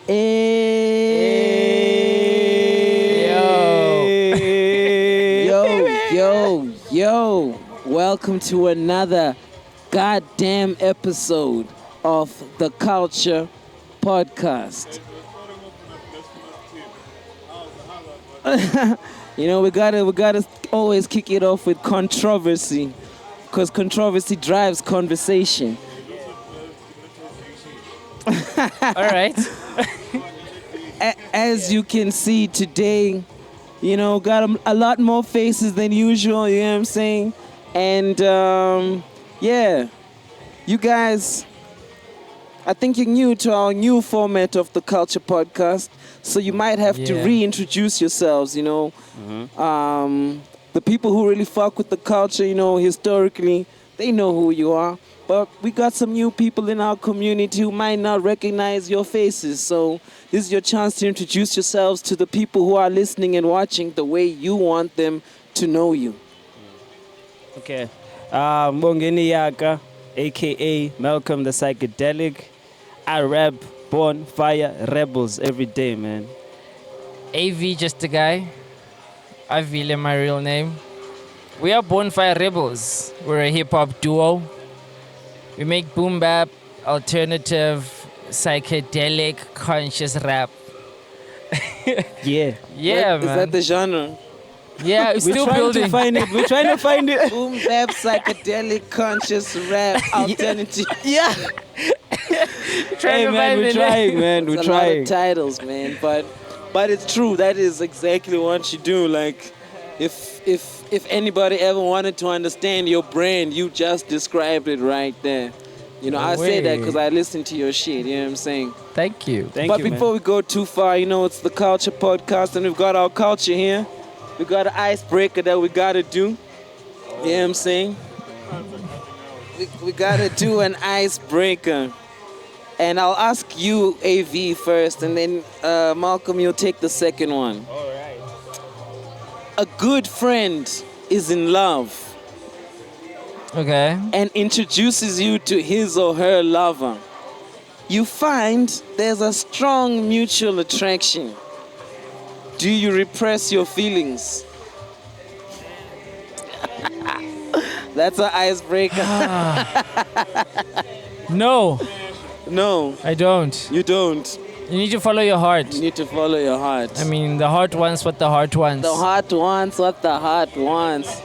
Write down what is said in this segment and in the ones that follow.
Hey. Yo. Welcome to another goddamn episode of the Kulcha Podcast. We gotta always kick it off with controversy, because controversy drives conversation. All right. As you can see today, got a lot more faces than usual, you know what I'm saying? And, you guys, I think you're new to our new format of the Kulcha Podcast, so you might have to reintroduce yourselves, Mm-hmm. The people who really fuck with the culture, historically, they know who you are. But we got some new people in our community who might not recognize your faces. So this is your chance to introduce yourselves to the people who are listening and watching the way you want them to know you. Okay. Mbongeni Yaka, a.k.a. Malcolm the Psychedelic. I rap Born Fire Rebelz every day, man. AV, just a guy. Avile, my real name. We are Born Fire Rebelz. We're a hip-hop duo. We make boom bap, alternative, psychedelic, conscious rap. Yeah. Yeah, man. Is that the genre? Yeah, we're still building. We're trying to find it. Boom bap, psychedelic, conscious rap, alternative. Yeah. Trying to man, find we're it. trying, man. There's We're a lot trying. of titles, man. But it's true. That is exactly what you do. Like, if anybody ever wanted to understand your brand, you just described it right there. I say that because I listen to your shit. You know what I'm saying? Thank you. Thank but you, before man. we go too far, it's the Kulcha Podcast, and we've got our culture here. We got an icebreaker that we gotta do. You know what I'm saying? We gotta do an icebreaker. And I'll ask you, AV, first, and then Malcolm, you'll take the second one. All right. A good friend is in love Okay. and introduces you to his or her lover. You find there's a strong mutual attraction. Do you repress your feelings? That's an icebreaker. No, No, I don't. you don't. You need to follow your heart. You need to follow your heart. I mean, the heart wants what the heart wants. The heart wants what the heart wants.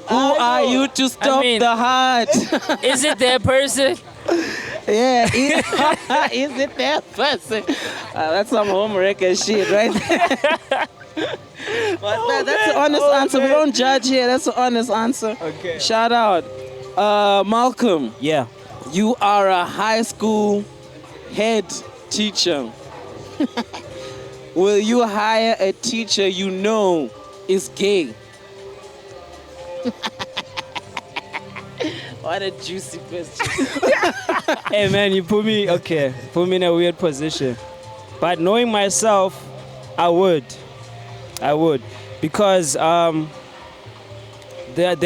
Who are you to stop mean- the heart? Is it their person? Yeah, is it that person? That's some home record shit right there. But that's an honest answer. We don't judge here. That's an honest answer. Okay. Shout out. Malcolm, Yeah. you are a high school head teacher. Will you hire a teacher you know is gay? What a juicy question. Hey, man, you put me in a weird position. But knowing myself, I would. Because there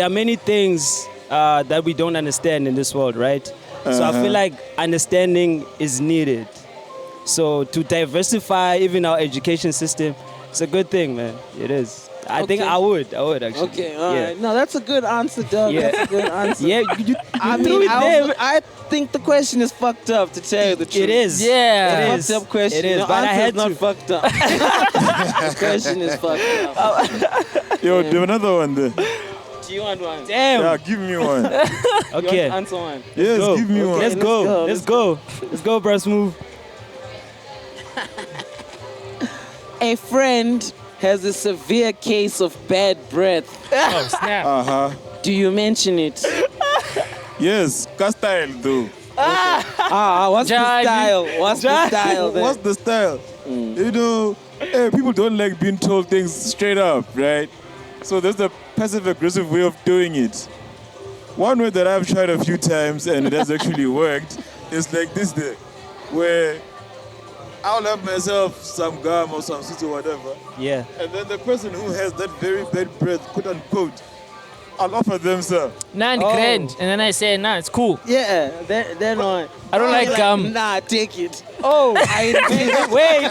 are many things that we don't understand in this world, right? So I feel like understanding is needed. So to diversify even our education system, it's a good thing, man. It is. I think I would actually. Okay, all right. No, that's a good answer, Doug. Yeah. That's a good answer. Yeah, I threw mean, it there. I think the question is fucked up, to tell you the truth. It is. Yeah. It's a fucked up question. It is, The but I answer had is not to. fucked up. The question is fucked up. Yo, do another one there. Do you want one? Damn. Yeah, give me one. You want Okay. to answer one? Yes, Go. give me one. Let's go. Let's go, bro. Smooth. A friend has a severe case of bad breath. Oh, snap. Uh-huh. Do you mention it? Yes, cast style though. What's the Judge. style? What's the style then? What's the style? People don't like being told things straight up, right? So there's the passive-aggressive way of doing it. One way that I've tried a few times and it has actually worked is like this there, where I'll have myself some gum or some sweet or whatever, Yeah. and then the person who has that very bad breath, quote unquote, I'll offer them, sir. Nah, grand. And then I say, nah, it's cool. Yeah, then on. I don't like gum. Nah, take it. Oh, wait.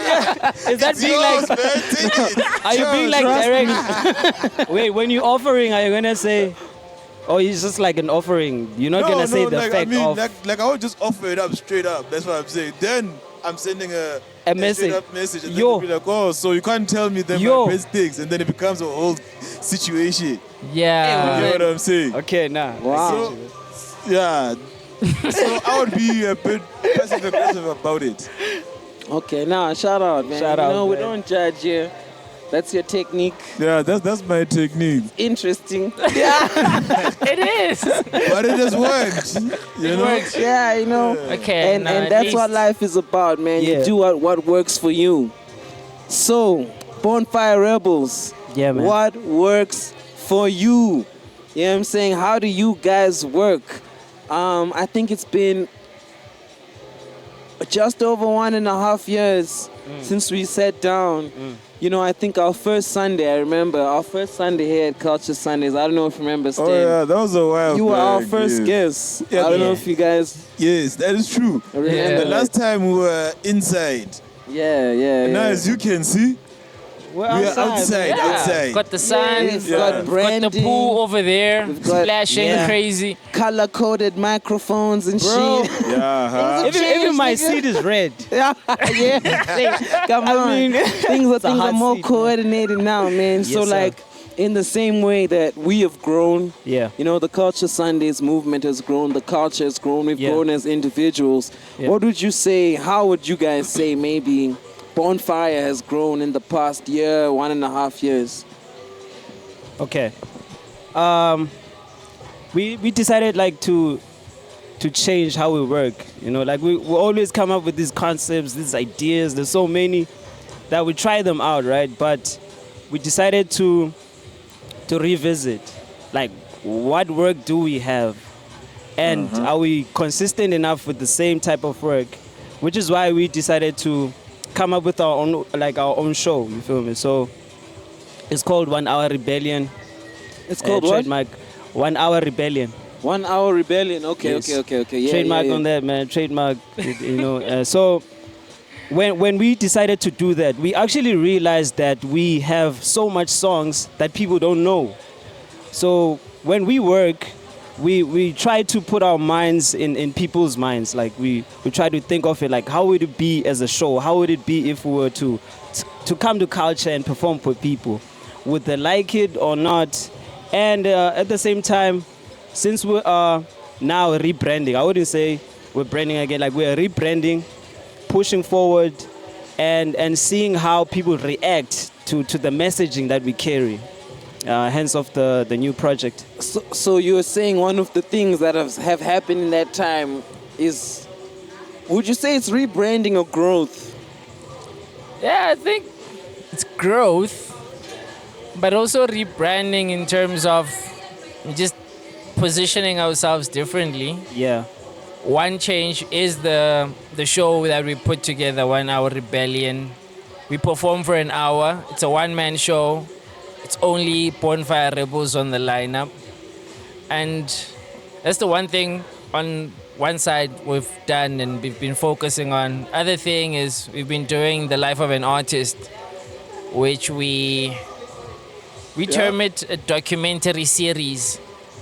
Is that being Yours, like? man, take it. Are you being like Trust direct? Wait, when you're offering, are you gonna say? Oh, it's just like an offering. You're not gonna say the like, fact I mean, of like I would just offer it up straight up. That's what I'm saying. Then I'm sending a message. straight up message, and then Yo. they'll be like, oh, so you can't tell me that Yo. my best things, and then it becomes a whole situation. Yeah. You know what I'm saying? Okay, nah. Wow. So, yeah. So I would be a bit passive aggressive about it. Okay, now shout out, man. Shout you out, know, we man. don't judge here. That's your technique. Yeah, that's my technique. Interesting. It is. But it has worked. You know? Works. Yeah, you know. Okay. And nah, at that's what least- life is about, man. Yeah. You do what works for you. So, Born Fire Rebels. Yeah, man. What works for you? You know what I'm saying? How do you guys work? I think it's been just over 1.5 years since we sat down. You know, I think our first Sunday, I remember, our first Sunday here at Culture Sundays. I don't know if you remember, Stan. Oh yeah, that was a while. You were our back, first yes. guest. Yeah, I don't know yeah. if you guys Yes, that is true. remember. Yeah. The that. last time we were inside. Yeah. Now, as you can see, We're we are outside. Yeah. Outside. Got the sun. We've Yeah. got Got branding, the pool over there, We've got- splashing yeah. crazy. color-coded microphones and Bro. shit. Yeah, huh? Even my seat is red. yeah. Come on. mean, things are hot more seat, man. coordinated now, man. So Yes, sir. like in the same way that we have grown, Yeah. you know, the Culture Sundays movement has grown, the culture has grown, we've Yeah. grown as individuals. Yeah. What would you say, how would you guys say maybe Bonfire has grown in the past year, 1.5 years? Okay. We decided like to change how we work. You know, like we always come up with these concepts, these ideas. There's so many that we try them out, right? But we decided to revisit, like, what work do we have, and are we consistent enough with the same type of work? Which is why we decided to come up with our own show. You feel me? So it's called 1 Hour Rebellion. It's called what? Trademark 1 Hour Rebellion. 1 Hour Rebellion. Okay, Yes. okay. Yeah, Trademark yeah. on that, man. Trademark. You know. So when we decided to do that, we actually realized that we have so much songs that people don't know. So when we work, we try to put our minds in people's minds. Like we try to think of it like, how would it be as a show? How would it be if we were to come to culture and perform for people? Would they like it or not? And at the same time, since we are now rebranding, I wouldn't say we're branding again, like we're rebranding, pushing forward, and seeing how people react to the messaging that we carry. Hence of the new project. So you were saying one of the things that have happened in that time is, would you say it's rebranding or growth? Yeah, I think it's growth, but also rebranding in terms of just positioning ourselves differently. Yeah. One change is the show that we put together, 1 Hour Rebellion. We perform for an hour. It's a one-man show. It's only Born Fire Rebelz on the lineup. And that's the one thing on one side we've done and we've been focusing on. Other thing is we've been doing the life of an artist, which we term it a documentary series,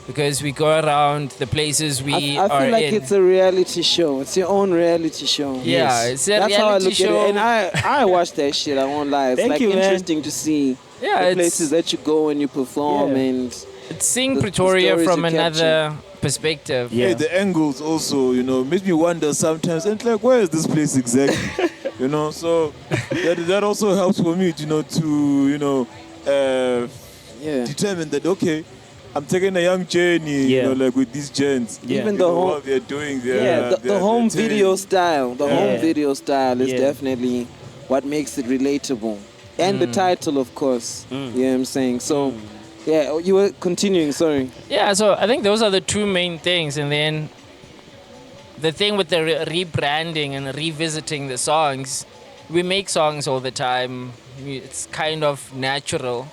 because we go around the places we I are feel like in. it's a reality show. It's your own reality show. Yeah, it's a That's how I reality look show. at it. And I watch that shit. I won't lie. It's Thank like you, man. interesting to see Yeah, the it's- places that you go and you perform Yeah. and It's seeing the Pretoria stories from you another perspective. Yeah. Hey, the angles also, makes me wonder sometimes. And like, where is this place exactly? So that also helps for me, to yeah. determine that, okay, I'm taking a young journey, Yeah. like with these gents. Yeah. Even the home, what they're doing there. yeah, the home video style. The home Yeah. video style is Yeah. definitely what makes it relatable. And the title, of course. You know what I'm saying? So, yeah, you were continuing, sorry. Yeah, so I think those are the two main things. And then the thing with the rebranding and revisiting the songs, we make songs all the time. It's kind of natural.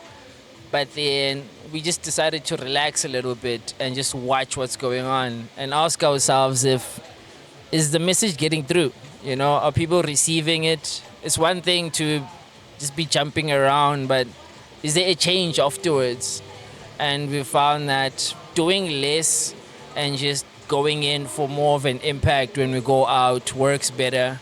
but then we just decided to relax a little bit and just watch what's going on and ask ourselves is the message getting through? You know, are people receiving it? It's one thing to just be jumping around, but is there a change afterwards? And we found that doing less and just going in for more of an impact when we go out works better.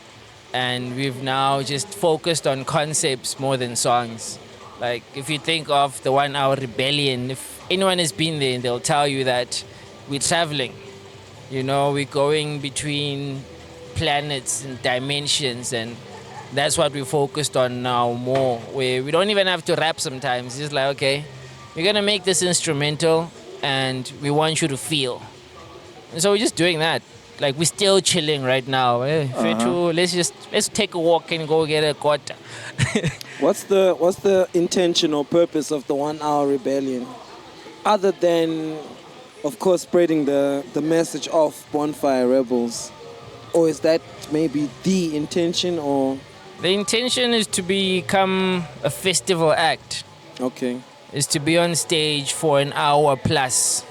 And we've now just focused on concepts more than songs. Like, if you think of the 1 Hour Rebellion, if anyone has been there, they'll tell you that we're traveling. You know, we're going between planets and dimensions, and that's what we focused on now more, where we don't even have to rap sometimes. It's just like, okay, we're going to make this instrumental, and we want you to feel. And so we're just doing that. Like, we're still chilling right now. Let's take a walk and go get a quarter. What's the intention or purpose of the 1 Hour Rebellion? Other than, of course, spreading the message of Born Fire Rebelz. Or is that maybe the intention, or? The intention is to become a festival act. Okay. Is to be on stage for an hour plus,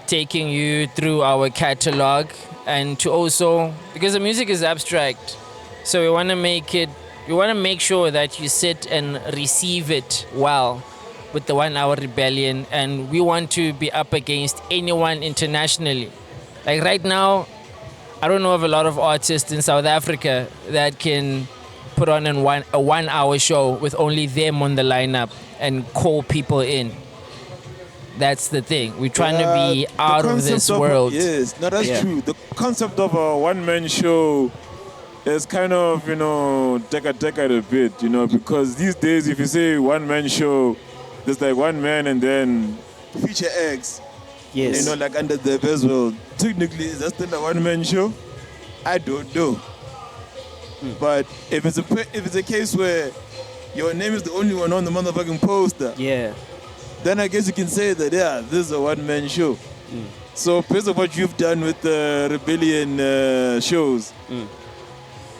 taking you through our catalog, and to also, because the music is abstract, so we want to make sure that you sit and receive it well with the 1 Hour Rebellion, and we want to be up against anyone internationally. Like right now, I don't know of a lot of artists in South Africa that can put on a 1 hour show with only them on the lineup and call people in. That's the thing. We're trying to be out of this world. Yes, no, that's true. The concept of a one-man show is kind of, you know, decade a bit, you know, because these days if you say one-man show, there's like one man and then feature acts. Yes. You know, like under the bezel. Technically, is that still a one-man show? I don't know. But if it's a case where your name is the only one on the motherfucking poster, then I guess you can say that, this is a one-man show. So based on what you've done with the Rebellion shows,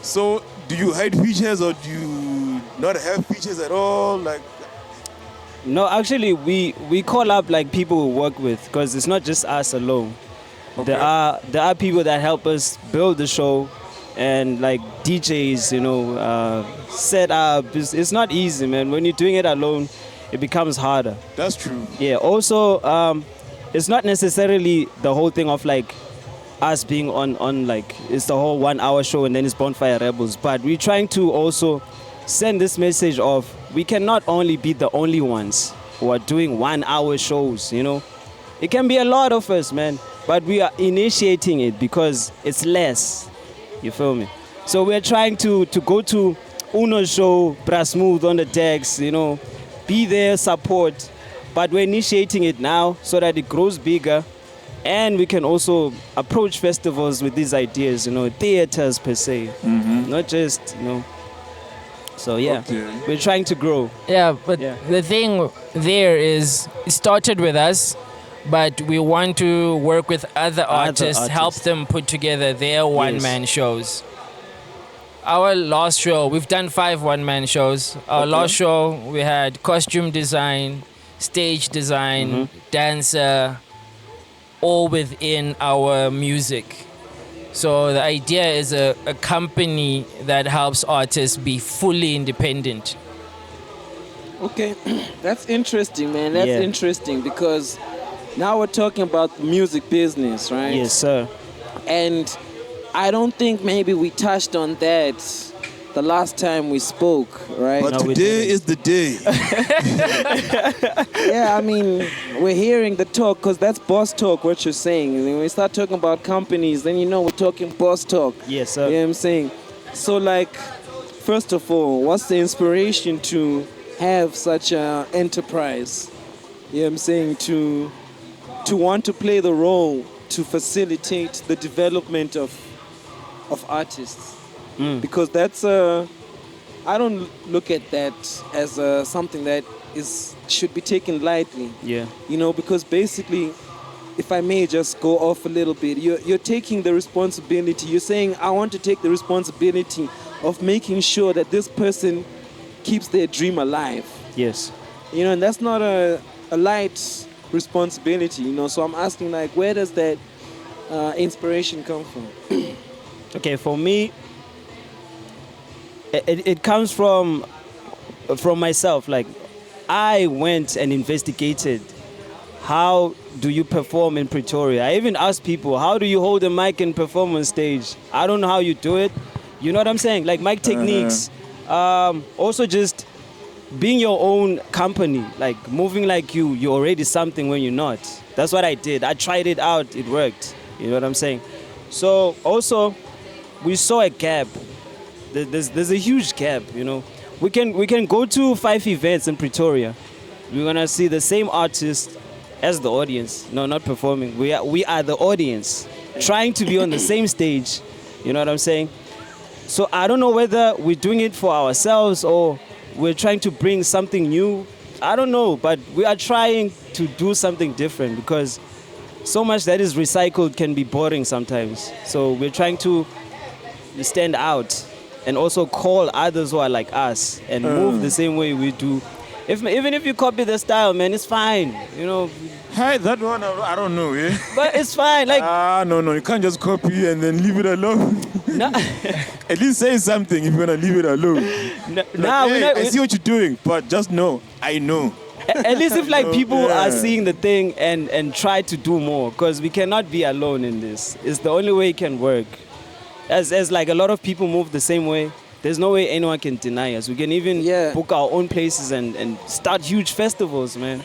so do you hide features or do you not have features at all? Like, No, actually, we call up like people we work with, because it's not just us alone. Okay. There are people that help us build the show, and like DJs, you know, set up. It's not easy, man. When you're doing it alone, it becomes harder. That's true. Yeah. Also, it's not necessarily the whole thing of like us being on like it's the whole 1 hour show and then it's Born Fire Rebelz. But we're trying to also send this message of we cannot only be the only ones who are doing 1 hour shows, you know. It can be a lot of us, man, but we are initiating it because it's less. You feel me? So we're trying to go to Uno's show, Brasmooth on the decks, you know, be there, support, but we're initiating it now so that it grows bigger, and we can also approach festivals with these ideas, you know, theaters per se, not just, you know. So we're trying to grow. Yeah, but the thing there is, it started with us, but we want to work with other artists, help them put together their one-man shows. Our last show, we've done 5 one-man shows. Our last show, we had costume design, stage design, dancer, all within our music. So the idea is a company that helps artists be fully independent. Okay, that's interesting, man. That's interesting because now we're talking about the music business, right? Yes, sir. And I don't think maybe we touched on that the last time we spoke, right? But today is the day. Yeah, I mean, we're hearing the talk because that's boss talk, what you're saying. And when we start talking about companies, then you know we're talking boss talk. Yes, sir. You know what I'm saying? So, like, first of all, what's the inspiration to have such an enterprise? You know what I'm saying? To want to play the role to facilitate the development of artists. Because that's I don't look at that as something that should be taken lightly. Yeah. You know, because basically, if I may just go off a little bit, you're taking the responsibility. You're saying, I want to take the responsibility of making sure that this person keeps their dream alive. Yes. and that's not a light responsibility, So I'm asking, like, where does that inspiration come from? Okay, for me, it comes from myself. Like, I went and investigated how do you perform in Pretoria. I even asked people, how do you hold a mic and perform on stage? I don't know how you do it. You know what I'm saying? Like mic techniques. Also just being your own company, like moving like you're already something when you're not. That's what I did. I tried it out. It worked. You know what I'm saying? So also, we saw a gap. There's a huge gap, We can go to 5 events in Pretoria. We're gonna see the same artist as the audience. No, not performing. We are the audience, trying to be on the same stage. You know what I'm saying? So I don't know whether we're doing it for ourselves or we're trying to bring something new. I don't know, but we are trying to do something different because so much that is recycled can be boring sometimes. So we're trying to stand out and also call others who are like us and move the same way we do. Even if you copy the style, man, it's fine. Hey, that one, I don't know, yeah? But it's fine. Like, no, you can't just copy and then leave it alone. no, At least say something if you're gonna leave it alone. I see what you're doing, but just know, I know. At least if like people are seeing the thing and try to do more, because we cannot be alone in this. It's the only way it can work. As like a lot of people move the same way, there's no way anyone can deny us. We can even book our own places and start huge festivals, man.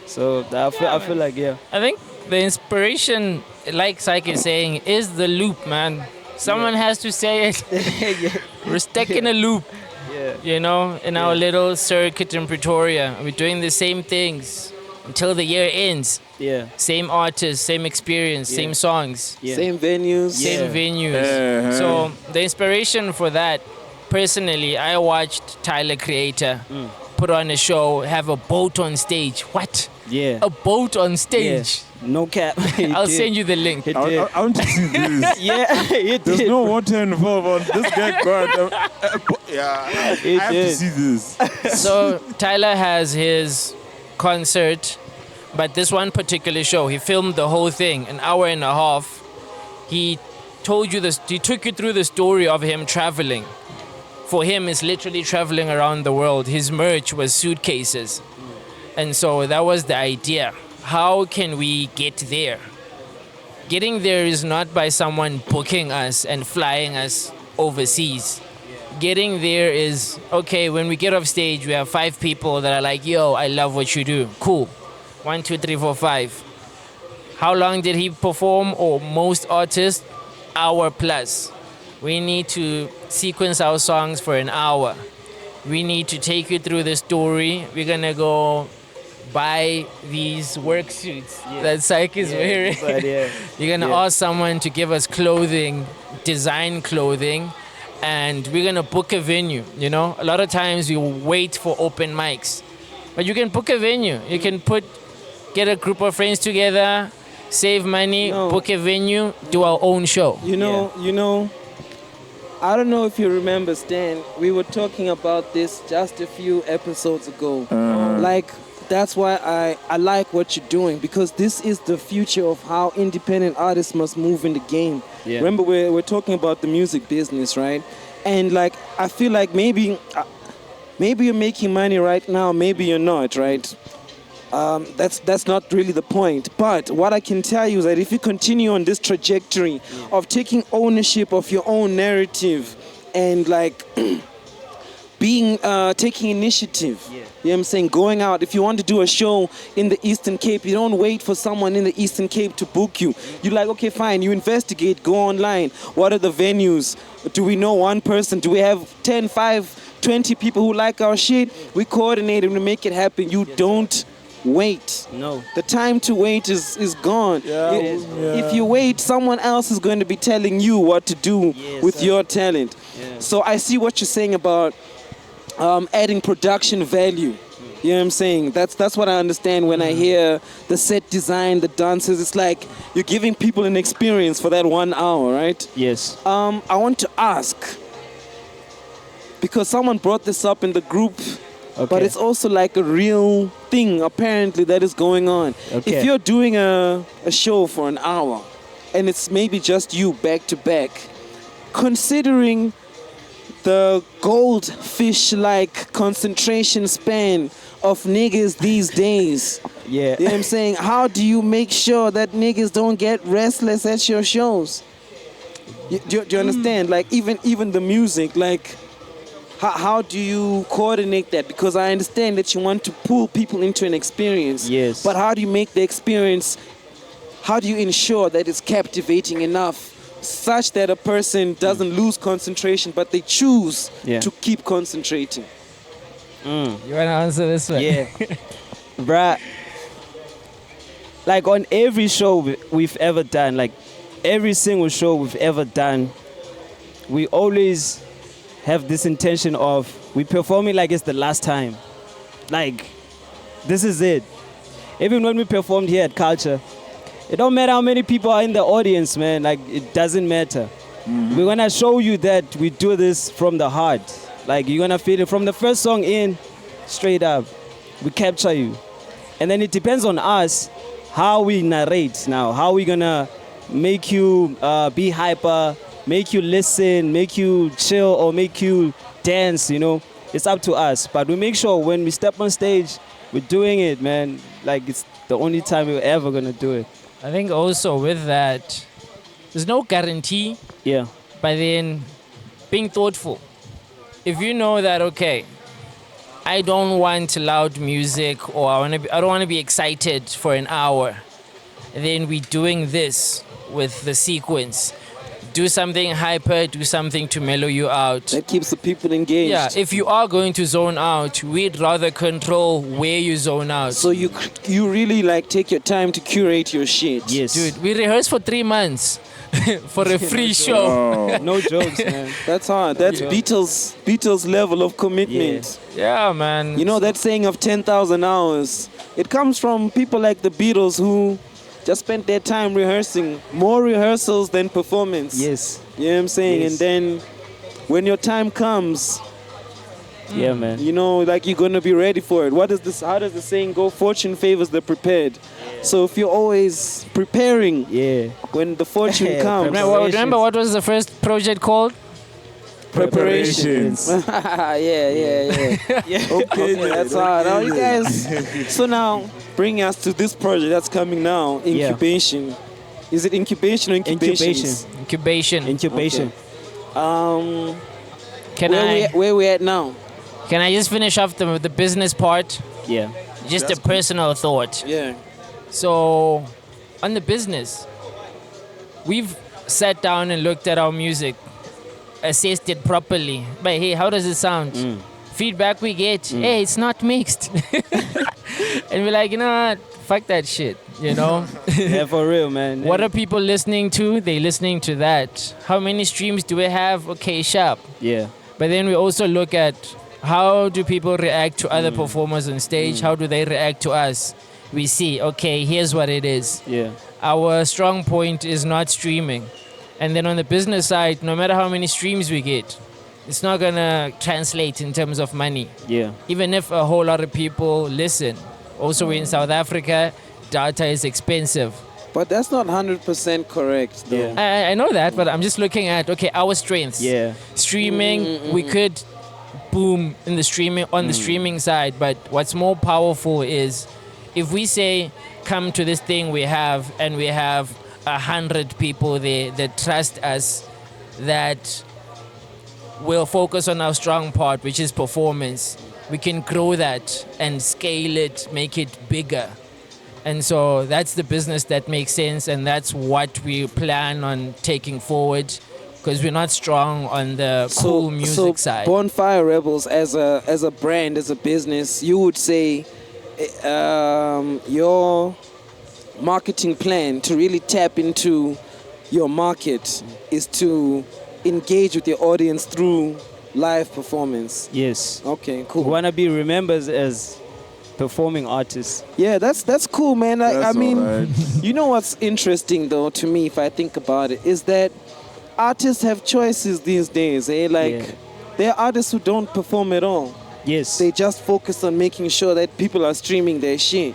So I feel like, I think the inspiration, like Syke is saying, is the loop, man. Someone has to say it. We're stuck in a loop, in our little circuit in Pretoria. We're doing the same things until the year ends. Yeah. Same artists, same experience, same songs. Yeah. Same venues. Same venues. So the inspiration for that, personally, I watched Tyler Creator put on a show, have a boat on stage. What? Yeah. A boat on stage. Yeah. No cap. I'll send you the link. I want to see this. There's no water involved on this guy. I have to see this. So Tyler has his concert, but this one particular show, he filmed the whole thing, an hour and a half. He told you this. He took you through the story of him traveling. For him, it's literally traveling around the world. His merch was suitcases. And so that was the idea. How can we get there? Getting there is not by someone booking us and flying us overseas. Getting there is, okay, when we get off stage, we have 5 people that are like, yo, I love what you do. Cool. 1, 2, 3, 4, 5. How long did he perform? Or most artists, hour plus. We need to sequence our songs for an hour. We need to take you through the story. We're going to go buy these work suits that Syke is wearing. You're going to ask someone to give us clothing, design clothing, and we're going to book a venue. A lot of times we wait for open mics. But you can book a venue. You can get a group of friends together, save money, book a venue, do our own show. I don't know if you remember, Stan, we were talking about this just a few episodes ago. Like, that's why I like what you're doing, because this is the future of how independent artists must move in the game. Yeah. Remember, we're talking about the music business, right? And like, I feel like maybe you're making money right now, maybe you're not, right? That's not really the point. But what I can tell you is that if you continue on this trajectory of taking ownership of your own narrative and like taking initiative, you know what I'm saying, going out. If you want to do a show in the Eastern Cape, you don't wait for someone in the Eastern Cape to book you. You're like, okay, fine, you investigate, go online. What are the venues? Do we know one person? Do we have 10, 5, 20 people who like our shit? We coordinate and we make it happen. You don't wait. No. The time to wait is gone. If you wait, someone else is going to be telling you what to do with your talent. So I see what you're saying about adding production value. You know what I'm saying? That's what I understand when I hear the set design, the dances. It's like you're giving people an experience for that 1 hour, right? Yes. I want to ask, because someone brought this up in the group but it's also like a real thing apparently that is going on. Okay. If you're doing a show for an hour and it's maybe just you back to back, considering the goldfish-like concentration span of niggas these days, Yeah. you know what I'm saying? How do you make sure that niggas don't get restless at your shows? Do you understand? Like even the music, like how do you coordinate that? Because I understand that you want to pull people into an experience. Yes. But how do you make the experience? How do you ensure that it's captivating enough such that a person doesn't lose concentration, but they choose to keep concentrating? You wanna answer this one? Yeah. Bruh. Like on every show we've ever done, like every single show we've ever done, we always have this intention of we performing like it's the last time. Like, this is it. Even when we performed here at Culture, it don't matter how many people are in the audience, man. Like, it doesn't matter. We're gonna show you that we do this from the heart. Like, you're gonna feel it from the first song in, straight up. We capture you. And then it depends on us how we narrate now. How we gonna make you be hyper, make you listen, make you chill, or make you dance, you know. It's up to us. But we make sure when we step on stage, we're doing it, man. Like, it's the only time we're ever gonna do it. I think also with that, there's no guarantee, Yeah. but then being thoughtful. If you know that, okay, I don't want loud music or I don't want to be excited for an hour, then we're doing this with the sequence. Do something hyper, do something to mellow you out. That keeps the people engaged. Yeah, if you are going to zone out, we'd rather control where you zone out. So you really like take your time to curate your shit. Yes. Dude, we rehearsed for 3 months for a free show. Oh. No jokes, man. That's hard. That's Beatles level of commitment. Yeah, man. You know that saying of 10,000 hours? It comes from people like the Beatles who just spent their time rehearsing. More rehearsals than performance. Yes. You know what I'm saying? Yes. And then when your time comes, Yeah, man. you know, like you're going to be ready for it. How does the saying go? Fortune favors the prepared. So if you're always preparing, Yeah. when the fortune comes, Remember what was the first project called? preparations. yeah. Okay, that's hard. Now you guys. So now, bring us to this project that's coming now. Incubation. Is it incubation or incubations? Incubation. Incubation. Incubation. Where we at now? Can I just finish off the business part? Yeah. Just a personal thought. Yeah. So, on the business, we've sat down and looked at our music, assessed it properly. But hey, how does it sound? Feedback we get, hey, it's not mixed. And we're like, you know what? Fuck that shit, you know? Yeah, for real, man. What are people listening to? They're listening to that. How many streams do we have? Okay, sharp. Yeah. But then we also look at how do people react to other performers on stage? How do they react to us? We see, okay, here's what it is. Yeah. Our strong point is not streaming. And then on the business side, no matter how many streams we get, it's not gonna translate in terms of money. Yeah. Even if a whole lot of people listen. Also in South Africa, data is expensive. But that's not 100% correct, though. Yeah. I know that, but I'm just looking at, okay, our strengths. Yeah. Streaming, we could boom in the streaming on the streaming side, but what's more powerful is if we say come to this thing we have and we have 100 people there that trust us, that will focus on our strong part, which is performance. We can grow that and scale it, make it bigger. And so that's the business that makes sense, and that's what we plan on taking forward, because we're not strong on the cool music side. Born Fire Rebelz as a brand, as a business, you would say your marketing plan to really tap into your market is to engage with your audience through live performance. Yes. Okay, cool. We want to be remembered as performing artists. Yeah, that's cool, man. I mean, alright. you know what's interesting though to me, if I think about it, is that artists have choices these days. Like, there are artists who don't perform at all. Yes. They just focus on making sure that people are streaming their shit.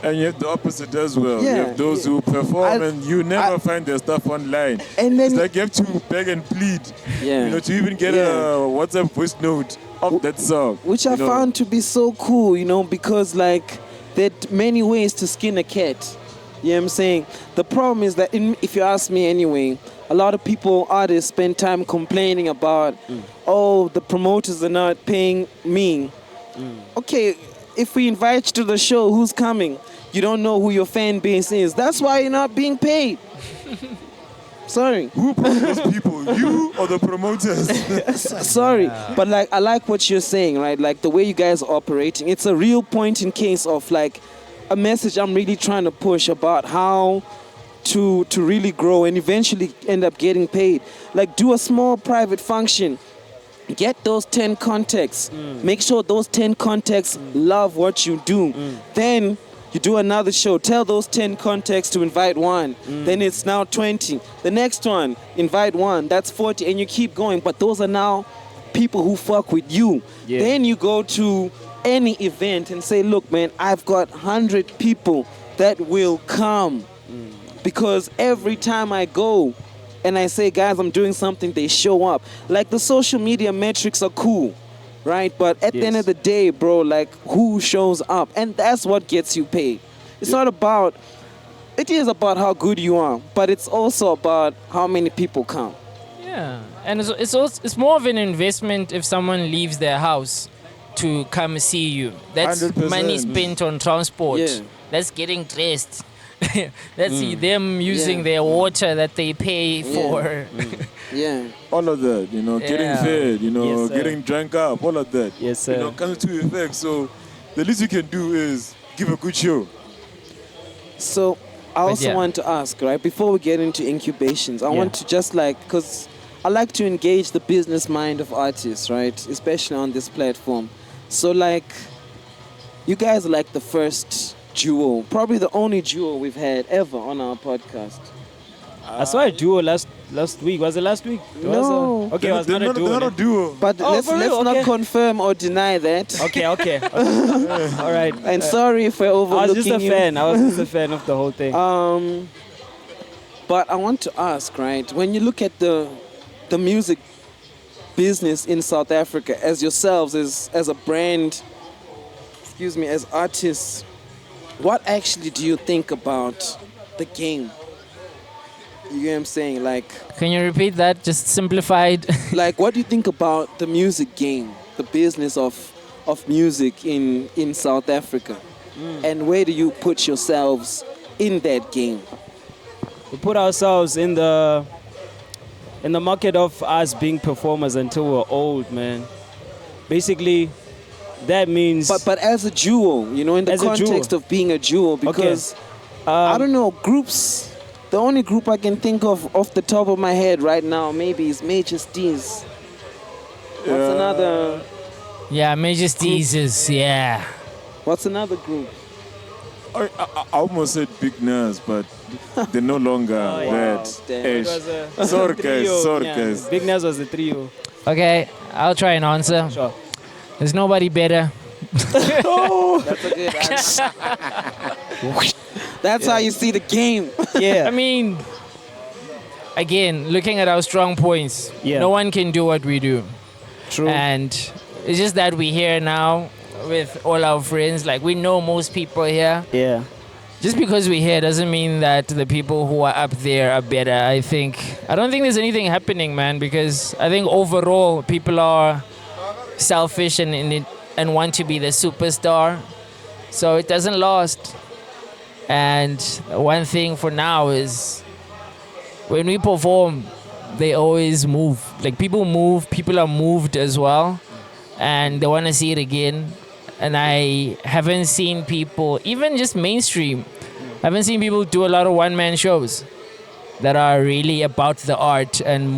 And you have the opposite as well. Yeah, You have those who perform and you never find their stuff online. And then it's like you have to beg and plead, to even get a WhatsApp voice note of that song. Which I found to be so cool, because like there are many ways to skin a cat. You know what I'm saying? The problem is that, if you ask me anyway, a lot of artists spend time complaining about, the promoters are not paying me. Okay, if we invite you to the show, who's coming? You don't know who your fan base is. That's why you're not being paid. Sorry. Who brought those people? You or the promoters? Sorry. But like, I like what you're saying, right? Like the way you guys are operating. It's a real point in case of like a message I'm really trying to push about how to really grow and eventually end up getting paid. Like do a small private function. Get those 10 contacts. Make sure those 10 contacts love what you do. Then you do another show. Tell those 10 contacts to invite one. Then it's now 20. The next one, invite one. That's 40. And you keep going. But those are now people who fuck with you. Yeah. Then you go to any event and say, look, man, I've got 100 people that will come. Because every time I go, and I say, guys, I'm doing something, they show up. Like, the social media metrics are cool, right? But at the end of the day, bro, like, who shows up? And that's what gets you paid. It's not about, it is about how good you are, but it's also about how many people come. Yeah, and it's more of an investment if someone leaves their house to come see you. That's 100%. Money spent on transport. Yeah. That's getting dressed. That's them using their water that they pay for. Yeah. All of that, getting fed, Yes, getting drunk up, all of that. Yes, sir. Comes to effect. So the least you can do is give a good show. So I also want to ask, right, before we get into incubations, I want to just because I like to engage the business mind of artists, right, especially on this platform. So you guys are like the first duo, probably the only duo we've had ever on our podcast. I saw a duo last week. Was it last week? No. Okay, it was not a duo. They're not a duo. But let's not confirm or deny that. Okay. All right. And sorry if we're overlooking I was just a fan. I was just a fan of the whole thing. But I want to ask, right, when you look at the music business in South Africa, as yourselves, as a brand, as artists, what actually do you think about the game? You get what I'm saying? Can you repeat that? Just simplified. What do you think about the music game, the business of music in South Africa? And where do you put yourselves in that game? We put ourselves in the market of us being performers until we're old, man. Basically, that means... But as a duo, in the context of being a duo, because, I don't know, groups... The only group I can think of off the top of my head right now maybe is Major Steez. What's another... Yeah, Major Steez is, What's another group? I almost said Big Nas, but they're no longer that. Sorry, guys. Big Nas was the trio. Okay, I'll try and answer. Sure. There's nobody better. That's a good answer. That's how you see the game. Yeah. I mean, again, looking at our strong points, no one can do what we do. True. And it's just that we're here now with all our friends. We know most people here. Yeah. Just because we're here doesn't mean that the people who are up there are better. I don't think there's anything happening, man, because I think overall people are selfish and want to be the superstar. So it doesn't last. And one thing for now is when we perform, they always move. People move, people are moved as well, and they want to see it again. And I haven't seen people, even just mainstream, I haven't seen people do a lot of one-man shows that are really about the art and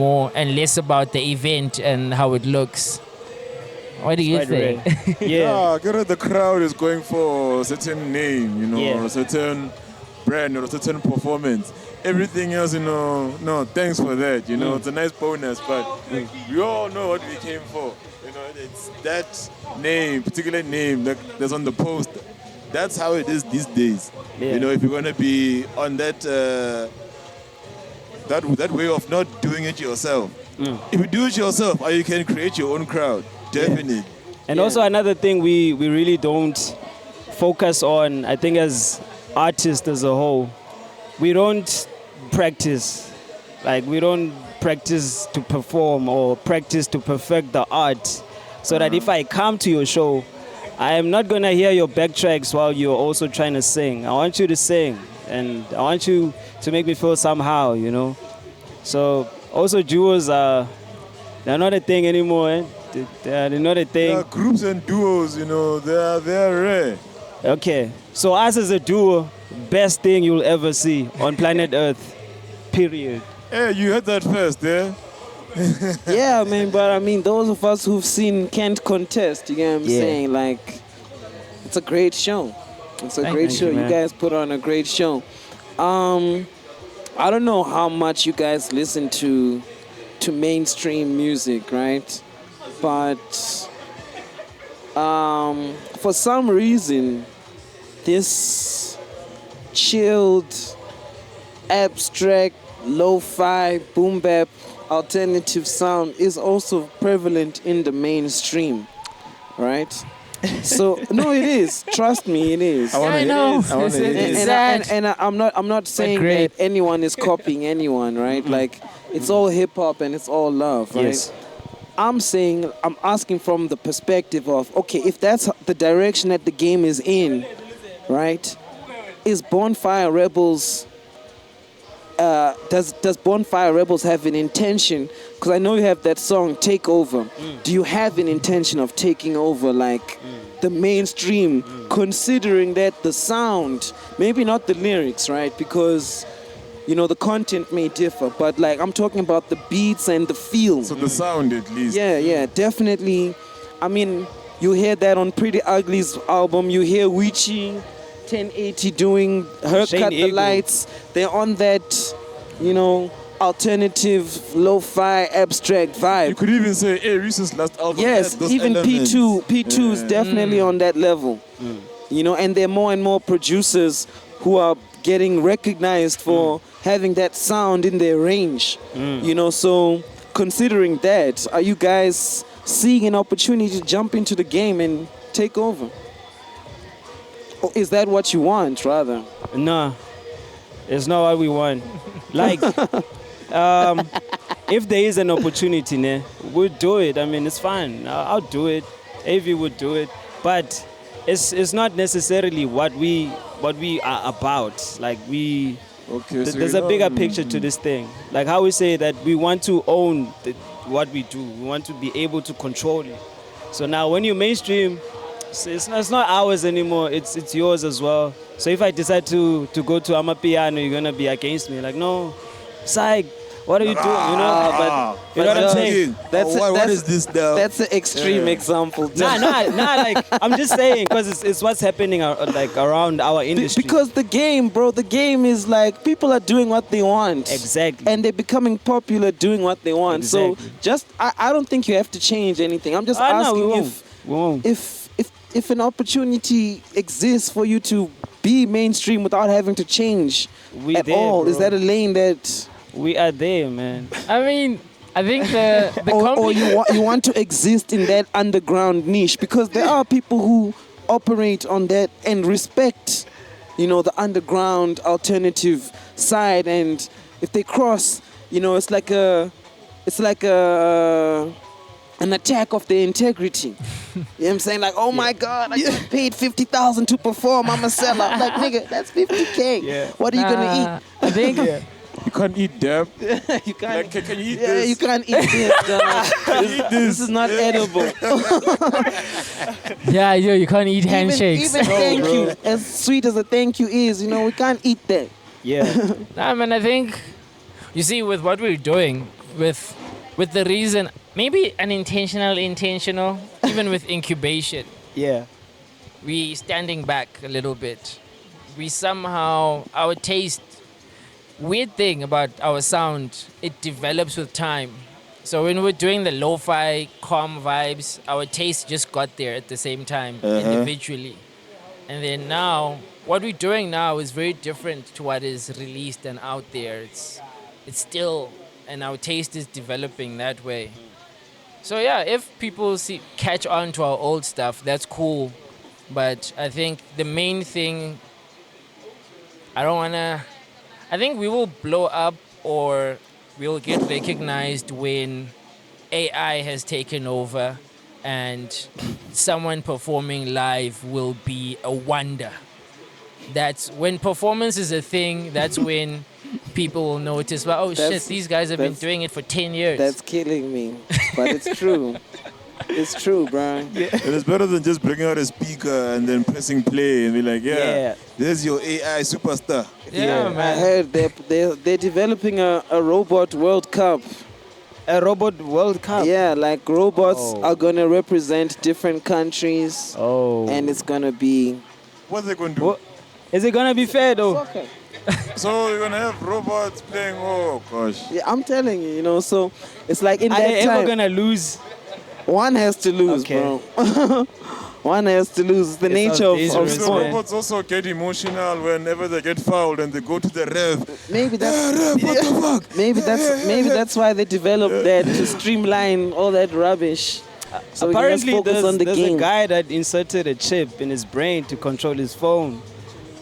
less about the event and how it looks. What do you think? Yeah, the crowd is going for a certain name, or a certain brand or a certain performance. Everything else, no, thanks for that. It's a nice bonus, but we all know what we came for. You know, it's that name, particular name that's on the poster. That's how it is these days. Yeah. You know, if you're gonna be on that that way of not doing it yourself. If you do it yourself, or you can create your own crowd. Definitely. And also another thing we really don't focus on, I think as artists as a whole, we don't practice. Like we don't practice to perform or practice to perfect the art. So that if I come to your show, I am not gonna hear your backtracks while you're also trying to sing. I want you to sing and I want you to make me feel somehow, you know. So also duos they're not a thing anymore. Eh? They're not a thing. Groups and duos, you know, they're rare. Okay, so us as a duo, best thing you'll ever see on planet Earth, period. Hey, you heard that first, eh? Yeah, man, but I mean, those of us who've seen Can't Contest, you get what I'm saying? Like, it's a great show. It's a great show. You guys put on a great show. I don't know how much you guys listen to mainstream music, right? But for some reason, this chilled, abstract, lo-fi, boom bap, alternative sound is also prevalent in the mainstream, right? So no, it is. Trust me, it is. I know. I'm not saying that anyone is copying anyone, right? Like it's all hip hop and it's all love, right? Yes. I'm asking from the perspective of, okay, if that's the direction that the game is in, right? Is Born Fire Rebelz, does Born Fire Rebelz have an intention? Because I know you have that song, Take Over. Do you have an intention of taking over, like, the mainstream, considering that the sound, maybe not the lyrics, right? Because, you know, the content may differ, but, like, I'm talking about the beats and the feel. So the sound, at least. Yeah, definitely. I mean, you hear that on Pretty Ugly's album. You hear Wichi 1080 doing Her Shane Cut the Eagle. Lights. They're on that, you know, alternative, lo-fi, abstract vibe. You could even say, hey, Reese's last album. Yes, had those even elements. P2 is definitely on that level. You know, and there are more and more producers who are getting recognized for having that sound in their range. You know, so considering that, are you guys seeing an opportunity to jump into the game and take over? Or is that what you want, rather? No, it's not what we want. Like, if there is an opportunity, we'll do it. I mean, it's fine. I'll do it. AV would do it. But it's not necessarily what we are about. Like Okay, so there's a bigger picture to this thing. Like how we say that we want to own what we do. We want to be able to control it. So now when you mainstream, it's not ours anymore. It's yours as well. So if I decide to go to Amapiano, you're gonna be against me. Like no, psych. What are you doing? You know, but you know what I'm saying. What is this now? That's an extreme example. Nah. Like I'm just saying because it's what's happening like around our industry. Because the game, bro, the game is like people are doing what they want. Exactly. And they're becoming popular doing what they want. Exactly. So just I don't think you have to change anything. I'm just No, asking we won't. if an opportunity exists for you to be mainstream without having to change We at there, all, bro. is that a lane that We are there, man. I mean, I think the or you want to exist in that underground niche? Because there are people who operate on that and respect, you know, the underground alternative side, and if they cross, you know, it's like an attack of their integrity. You know what I'm saying? Like, oh my God, I just paid 50,000 to perform. I'm a sellout. Like, nigga, that's 50K. Yeah. What are you gonna I think You can't eat them. eat? You can't. Like, can you eat Yeah, this? you can't eat this, dog. This is not edible. you can't eat handshakes. Even thank you, as sweet as a thank you is, you know, we can't eat that. Yeah. I mean, I think you see with what we're doing, with the reason, maybe intentional, even with incubation, Yeah. we standing back a little bit. We somehow, our taste, weird thing about our sound, it develops with time. So when we're doing the lo-fi, calm vibes, our taste just got there at the same time, individually. And then now, what we're doing now is very different to what is released and out there. It's still, and our taste is developing that way. So yeah, if people catch on to our old stuff, that's cool. But I think the main thing, I think we will blow up or we'll get recognized when AI has taken over and someone performing live will be a wonder. That's when performance is a thing, that's when people will notice, well, oh shit, these guys have been doing it for 10 years. That's killing me, but it's true. It's true, Brian. Yeah. It is better than just bringing out a speaker and then pressing play and be like, there's your AI superstar. Yeah, man. I heard they're developing a robot World Cup. A robot World Cup? Yeah, like robots are going to represent different countries. Oh. And it's going to be... What are they going to do? Is it going to be fair, though? Okay. So you're going to have robots playing, oh gosh. Yeah, I'm telling you, so it's like in are that they time... ever going to lose? One has to lose, bro. One has to lose. It's the nature of sport. Robots also get emotional whenever they get fouled and they go to the ref. Maybe that's ref, what the fuck? Maybe that's why they developed that to streamline all that rubbish. So apparently, there's game. A guy that inserted a chip in his brain to control his phone.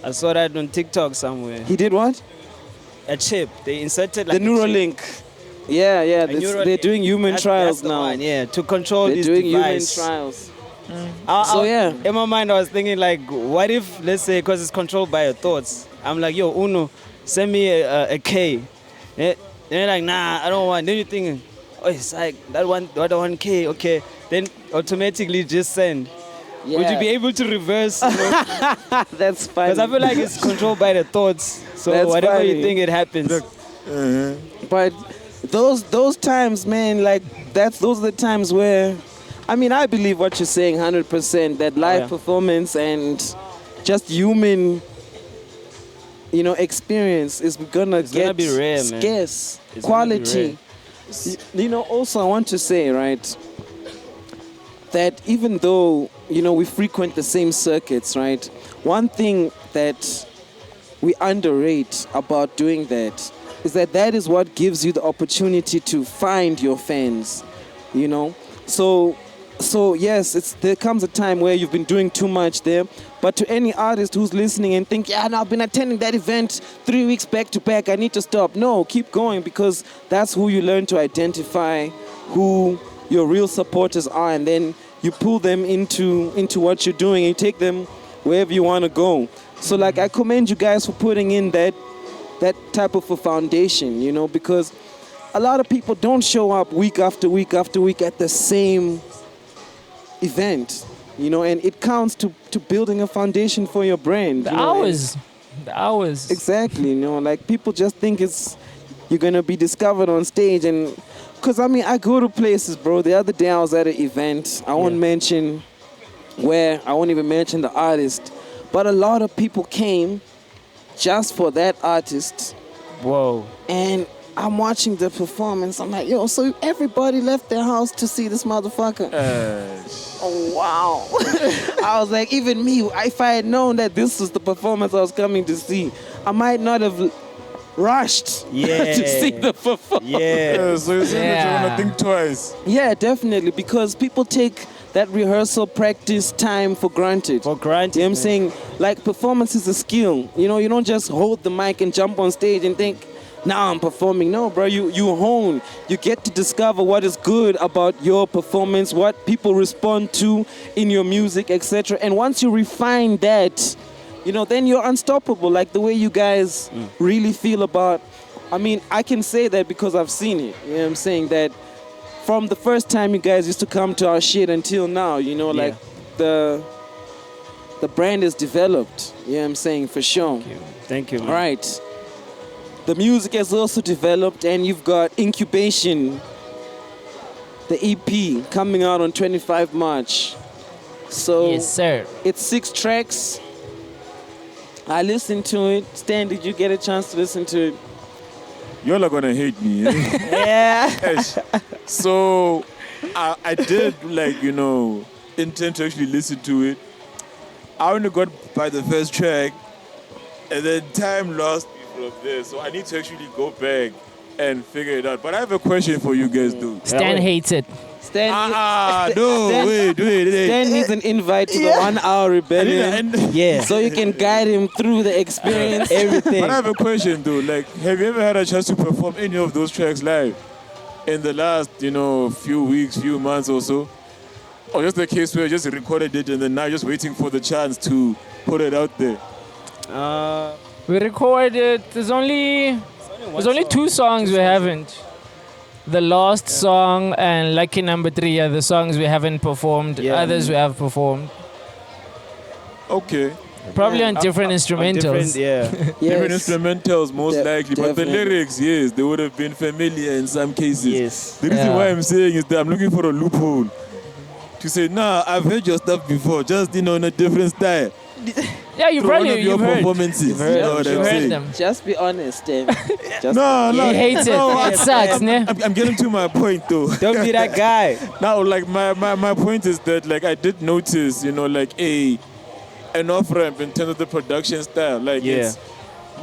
I saw that on TikTok somewhere. He did what? A chip. They inserted the Neuralink. Yeah, they're doing human trials now. One, yeah, to control they're this doing device. Human trials. In my mind, I was thinking like, what if, let's say, because it's controlled by your thoughts. I'm like, yo, Uno, send me a K. And they're like, nah, I don't want. Then you're thinking, oh, it's like that one K, okay. Then automatically just send. Yeah. Would you be able to reverse? That's funny. Because I feel like it's controlled by the thoughts. So that's whatever funny. you think, it happens. But those times, man, like those are the times where, I mean, I believe what you're saying 100%, that live performance and just human, experience is gonna be rare, scarce. Man. It's quality. Also I want to say, right, that even though, we frequent the same circuits, right, one thing that we underrate about doing that is that is what gives you the opportunity to find your fans, So yes, there comes a time where you've been doing too much there, but to any artist who's listening and think, I've been attending that event 3 weeks back to back, I need to stop. No, keep going, because that's who you learn to identify who your real supporters are, and then you pull them into what you're doing and you take them wherever you want to go. So like, I commend you guys for putting in that type of a foundation, because a lot of people don't show up week after week after week at the same event, and it counts to building a foundation for your brand. The hours. Exactly, like people just think you're going to be discovered on stage, and because I go to places, bro. The other day I was at an event. I won't mention where, I won't even mention the artist, but a lot of people came just for that artist. Whoa. And I'm watching the performance. I'm like, yo, so everybody left their house to see this motherfucker. Oh, wow. I was like, even me, if I had known that this was the performance I was coming to see, I might not have rushed to see the performance. So you're saying that you want to think twice. Yeah, definitely, because people take that rehearsal practice time for granted. You know what I'm saying? Like, performance is a skill. You don't just hold the mic and jump on stage and think, now I'm performing. No, bro, you hone. You get to discover what is good about your performance, what people respond to in your music, etc. And once you refine that, then you're unstoppable, like the way you guys really feel about. I can say that because I've seen it. You know what I'm saying? That from the first time you guys used to come to our shit until now, like the brand is developed. You know what I'm saying? For sure. Thank you, man. All right. The music has also developed, and you've got Incubation, the EP, coming out on 25 March. So yes, sir. It's 6 tracks. I listened to it. Stan, did you get a chance to listen to it? Y'all are going to hate me. Yeah. So I did intend to actually listen to it. I only got by the first track, and then time lost me from there. So I need to actually go back and figure it out. But I have a question for you guys, though. Stan hates it. Stan, Wait. Stan needs an invite to the 1 hour rebellion. Yeah. So you can guide him through the experience, everything. But I have a question, though. Like, have you ever had a chance to perform any of those tracks live in the last, few weeks, few months or so? Or just a case where you just recorded it and then now just waiting for the chance to put it out there? We recorded. There's only 2 songs we haven't. The Lost song and Lucky Number 3 are the songs we haven't performed. Yeah. Others we have performed. Okay. Probably on different instrumentals. Different Yes. instrumentals, most likely. But the Definitely. lyrics, yes, they would have been familiar in some cases. Yes. The reason Yeah. why I'm saying is that I'm looking for a loophole to say, nah, I've heard your stuff before, just, in a different style. Yeah, you Through one probably of your you've heard. performances. You've heard, You know what I'm you've heard saying? them. Just be honest, Stan. Just No, He hates it. No, It sucks, ne? I'm getting to my point, though. Don't be that guy. Now, like, my point is that, like, I did notice, like, an off-ramp in terms of the production style. Like, Yeah. it's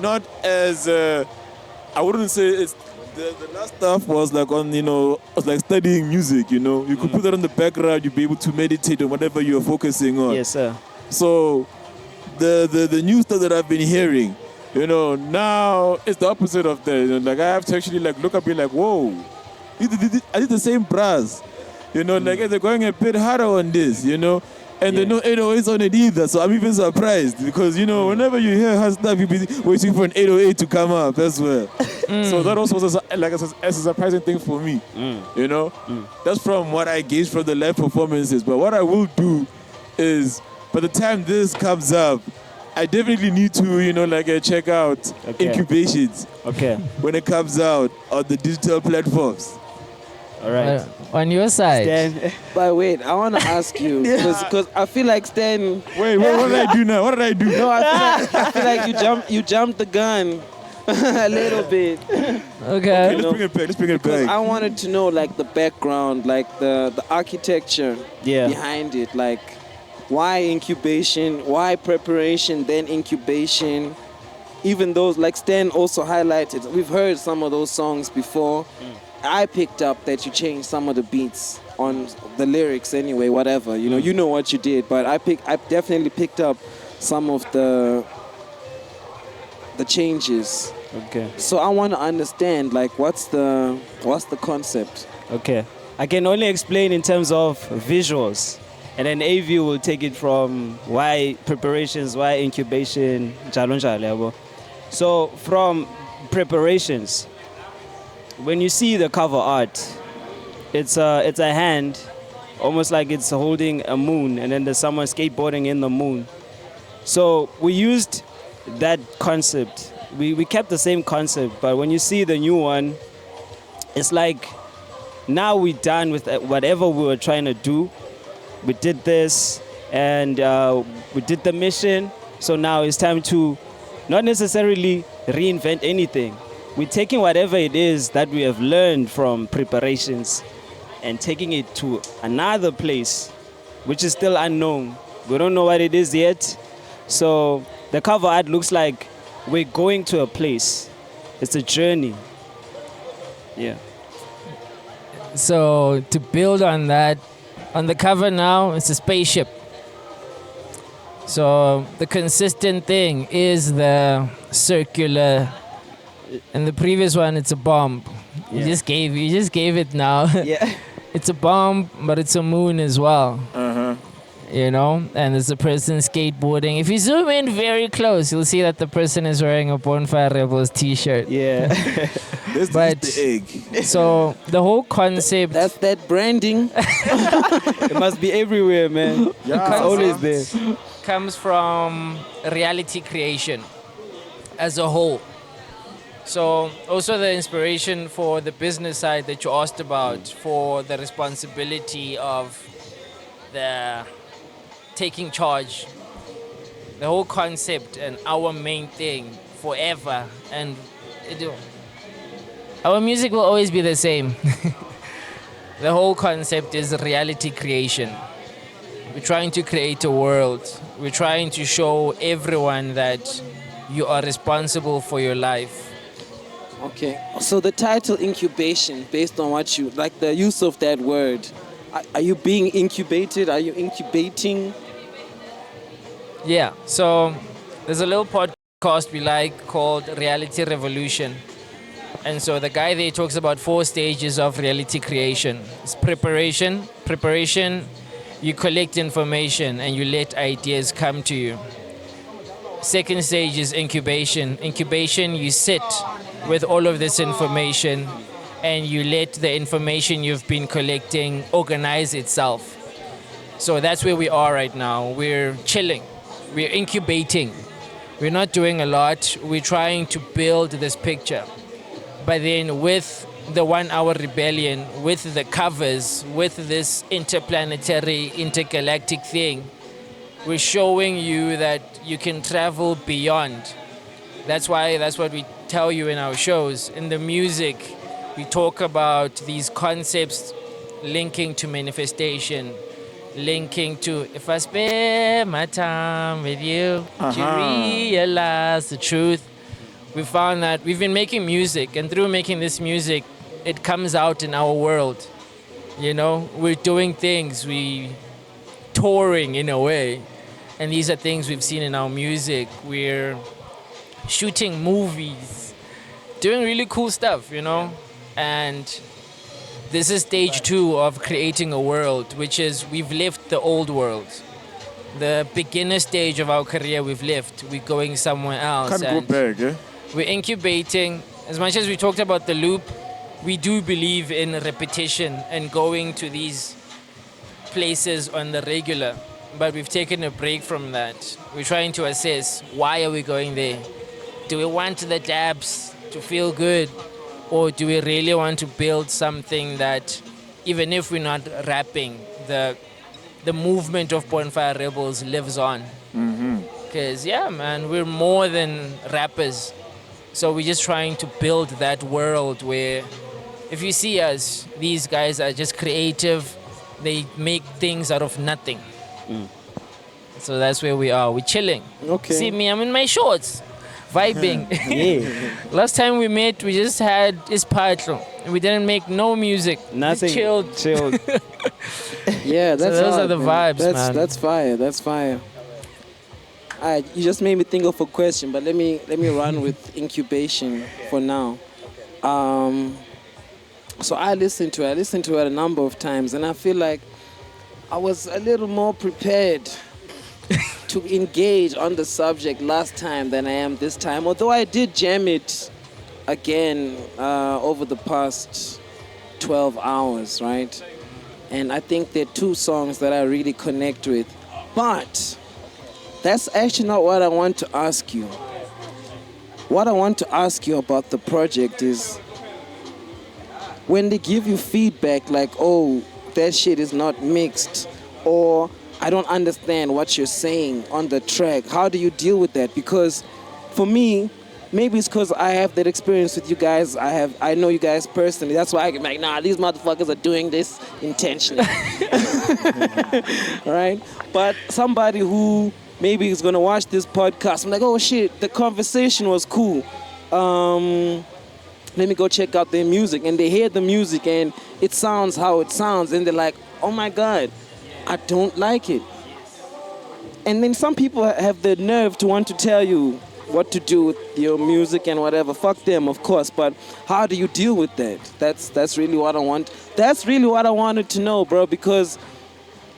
not as, I wouldn't say it's, the last stuff was like on, was like studying music, You could put that on the background, you'd be able to meditate on whatever you're focusing on. Yes, sir. So, the new stuff that I've been hearing, now it's the opposite of that. Like, I have to actually, like, look up and be like, whoa, I did the same brass. Like, they're going a bit harder on this, And there are no 808s on it either, so I'm even surprised because, whenever you hear hard stuff, you'll be waiting for an 808 to come up as well. So that also was a surprising thing for me, That's from what I gauged from the live performances. But what I will do is, by the time this comes up, I definitely need to, check out incubations Okay. when it comes out on the digital platforms. All right. On your side. Stan. But wait, I want to ask you because I feel like Stan. Wait, what did I do now? What did I do? No, I feel like you jumped the gun a little bit. Okay. Let's bring it Because back. I wanted to know like the background, like the architecture behind it, like why incubation, why preparation, then incubation. Even those, like Stan also highlighted, we've heard some of those songs before. I picked up that you changed some of the beats on the lyrics anyway, whatever. You know what you did, but I definitely picked up some of the changes. Okay. So I want to understand, like, what's the concept? Okay. I can only explain in terms of visuals. And then AV will take it from why preparations, why incubation, njalo. So from preparations, when you see the cover art, it's a hand, almost like it's holding a moon, and then there's someone skateboarding in the moon. So we used that concept. We kept the same concept, but when you see the new one, it's like now we're done with whatever we were trying to do. We did this, and we did the mission. So now it's time to not necessarily reinvent anything. We're taking whatever it is that we have learned from preparations and taking it to another place, which is still unknown. We don't know what it is yet. So the cover art looks like we're going to a place. It's a journey. Yeah. So to build on that, on the cover now, it's a spaceship. So the consistent thing is the circular. And the previous one, it's a bomb. Yeah. You just gave it now. Yeah. It's a bomb, but it's a moon as well. Uh-huh. And there's a person skateboarding. If you zoom in very close, you'll see that the person is wearing a Born Fire Rebelz t-shirt. Yeah. That's But- the egg. So the whole concept That's that branding. It must be everywhere, man. Yeah. It's always there. comes from reality creation as a whole. So also the inspiration for the business side that you asked about, for the responsibility of the taking charge, the whole concept and our main thing forever, and our music will always be the same. The whole concept is reality creation. We're trying to create a world. We're trying to show everyone that you are responsible for your life. Okay. So the title incubation, based on what you like, the use of that word. Are you being incubated? Are you incubating? Yeah. So there's a little podcast we like called Reality Revolution. And so the guy there talks about 4 stages of reality creation. It's preparation. Preparation, you collect information and you let ideas come to you. Second stage is incubation. Incubation, you sit with all of this information and you let the information you've been collecting organize itself. So that's where we are right now. We're chilling. We're incubating. We're not doing a lot. We're trying to build this picture. But then with the 1 Hour Rebellion, with the covers, with this interplanetary, intergalactic thing, we're showing you that you can travel beyond. That's what we tell you in our shows. In the music, we talk about these concepts linking to manifestation, linking to, if I spend my time with you, to realize the truth. We found that we've been making music, and through making this music, it comes out in our world. You know, we're doing things, we touring in a way, and these are things we've seen in our music. We're shooting movies, doing really cool stuff, you know, and this is stage 2 of creating a world, which is we've left the old world. The beginner stage of our career we've left. We're going somewhere else. Can't go back, eh? We're incubating. As much as we talked about the loop, we do believe in repetition and going to these places on the regular. But we've taken a break from that. We're trying to assess, why are we going there? Do we want the dabs to feel good? Or do we really want to build something that, even if we're not rapping, the movement of Born Fire Rebelz lives on? Because, yeah, man, we're more than rappers. So we're just trying to build that world where, if you see us, these guys are just creative. They make things out of nothing. So that's where we are. We're chilling. Okay. See me, I'm in my shorts, vibing. Yeah. Last time we met, we just had Ispatlo. We didn't make no music. Nothing. We chilled. Yeah, that's those hard, are the man. vibes, man. That's fire. That's fire. All right, you just made me think of a question, but let me run with incubation for now. So I listened to it a number of times, and I feel like I was a little more prepared to engage on the subject last time than I am this time. Although I did jam it again over the past 12 hours, right? And I think there are 2 songs that I really connect with. But that's actually not what I want to ask you. What I want to ask you about the project is, when they give you feedback like, oh, that shit is not mixed, or I don't understand what you're saying on the track, how do you deal with that? Because for me, maybe it's because I have that experience with you guys. I know you guys personally. That's why I can be like, nah, these motherfuckers are doing this intentionally. Right? But somebody who maybe is going to watch this podcast, I'm like, oh shit, the conversation was cool. Let me go check out their music. And they hear the music and it sounds how it sounds. And they're like, oh my God, I don't like it. And then some people have the nerve to want to tell you what to do with your music and whatever. Fuck them, of course. But how do you deal with that? That's really what I want. That's really what I wanted to know, bro, because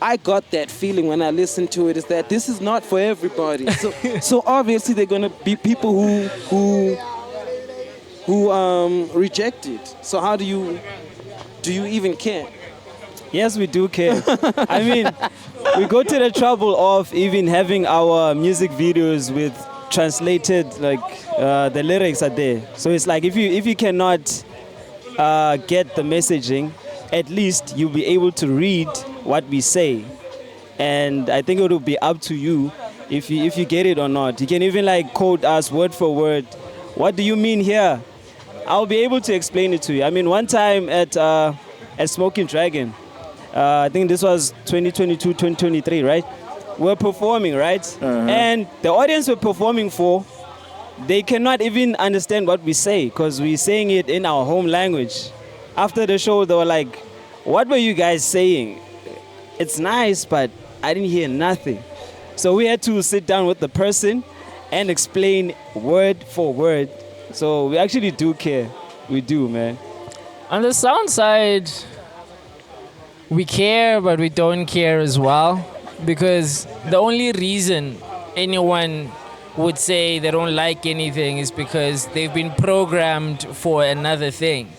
I got that feeling when I listened to it, is that this is not for everybody. So obviously there are gonna be people who reject it. So how do you even care? Yes, we do care. I mean, we go to the trouble of even having our music videos with translated, like the lyrics are there. So it's like if you cannot get the messaging, at least you'll be able to read what we say. And I think it will be up to you if you get it or not. You can even like quote us word for word. What do you mean here? I'll be able to explain it to you. I mean, one time at at Smoking Dragon. I think this was 2022, 2023, right? We're performing, right? And the audience we're performing for, they cannot even understand what we say because we're saying it in our home language. After the show, they were like, what were you guys saying? It's nice, but I didn't hear nothing. So we had to sit down with the person and explain word for word. So we actually do care. We do, man. On the sound side, we care, but we don't care as well. Because the only reason anyone would say they don't like anything is because they've been programmed for another thing.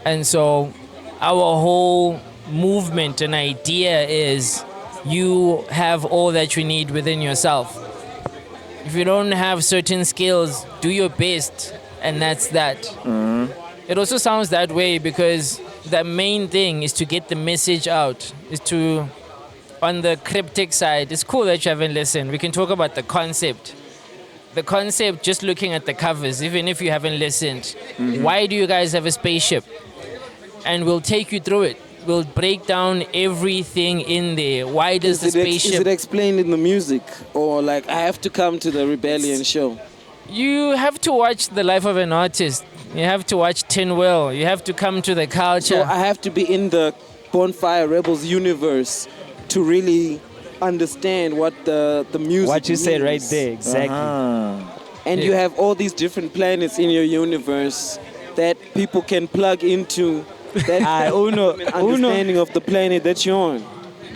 And so our whole movement and idea is you have all that you need within yourself. If you don't have certain skills, do your best, and that's that. It also sounds that way because the main thing is to get the message out, is to, on the cryptic side, it's cool that you haven't listened. We can talk about the concept. The concept, just looking at the covers, even if you haven't listened. Why do you guys have a spaceship? And we'll take you through it. We'll break down everything in there. Why does the spaceship... Is it explained in the music? Or like, I have to come to the Rebellion show? You have to watch the life of an artist. You have to watch Tin Will. You have to come to the culture. So I have to be in the Born Fire Rebelz universe to really understand what the music What you said right means. there, exactly. And you have all these different planets in your universe that people can plug into that understanding of the planet that you're on.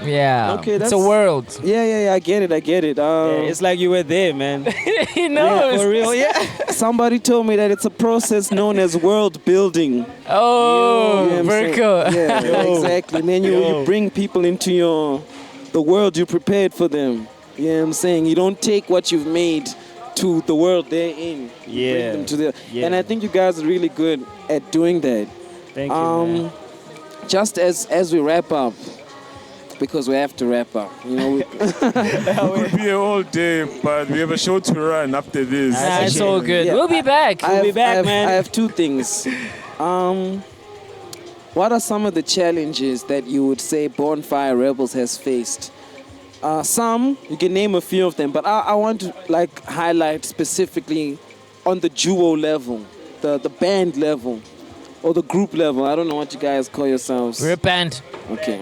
Yeah. Okay, it's a that's- world. Yeah, I get it. It's like you were there, man. He knows. For real, yeah. Somebody told me that it's a process known as world building. Oh, You know what I'm saying? Virgo. Yeah, exactly. And then you bring people into the world you prepared for them. You know what I'm saying? You don't take what you've made to the world they're in. You bring them to Yeah. And I think you guys are really good at doing that. Thank you, man. Just as we wrap up, because we have to wrap up. You know, We could be here all day, but we have a show to run after this. Nah, it's all good. Yeah. We'll be back. I be back, man. I have two things. What are some of the challenges that you would say Born Fire Rebelz has faced? Some, you can name a few of them, but I want to like highlight specifically on the duo level, the band level, or the group level. I don't know what you guys call yourselves. We're a band. Okay.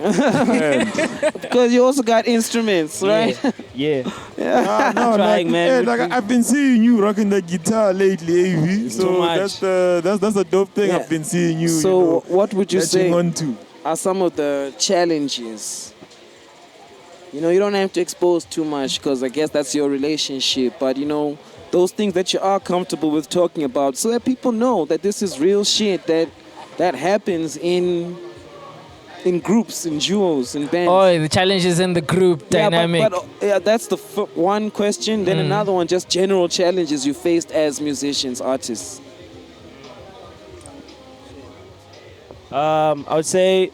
Because you also got instruments, right? Yeah. No, Trying, man. Like I've been seeing you rocking the guitar lately, AV. So Too much. that's a dope thing Yeah. I've been seeing you. So what would you say latching on to. are some of the challenges? You know, you don't have to expose too much because I guess that's your relationship. But, you know, those things that you are comfortable with talking about so that people know that this is real shit that happens in groups, in duos, in bands. Oh, the challenges in the group dynamic. Yeah, but that's the one question. Then another one, just general challenges you faced as musicians, artists. I would say,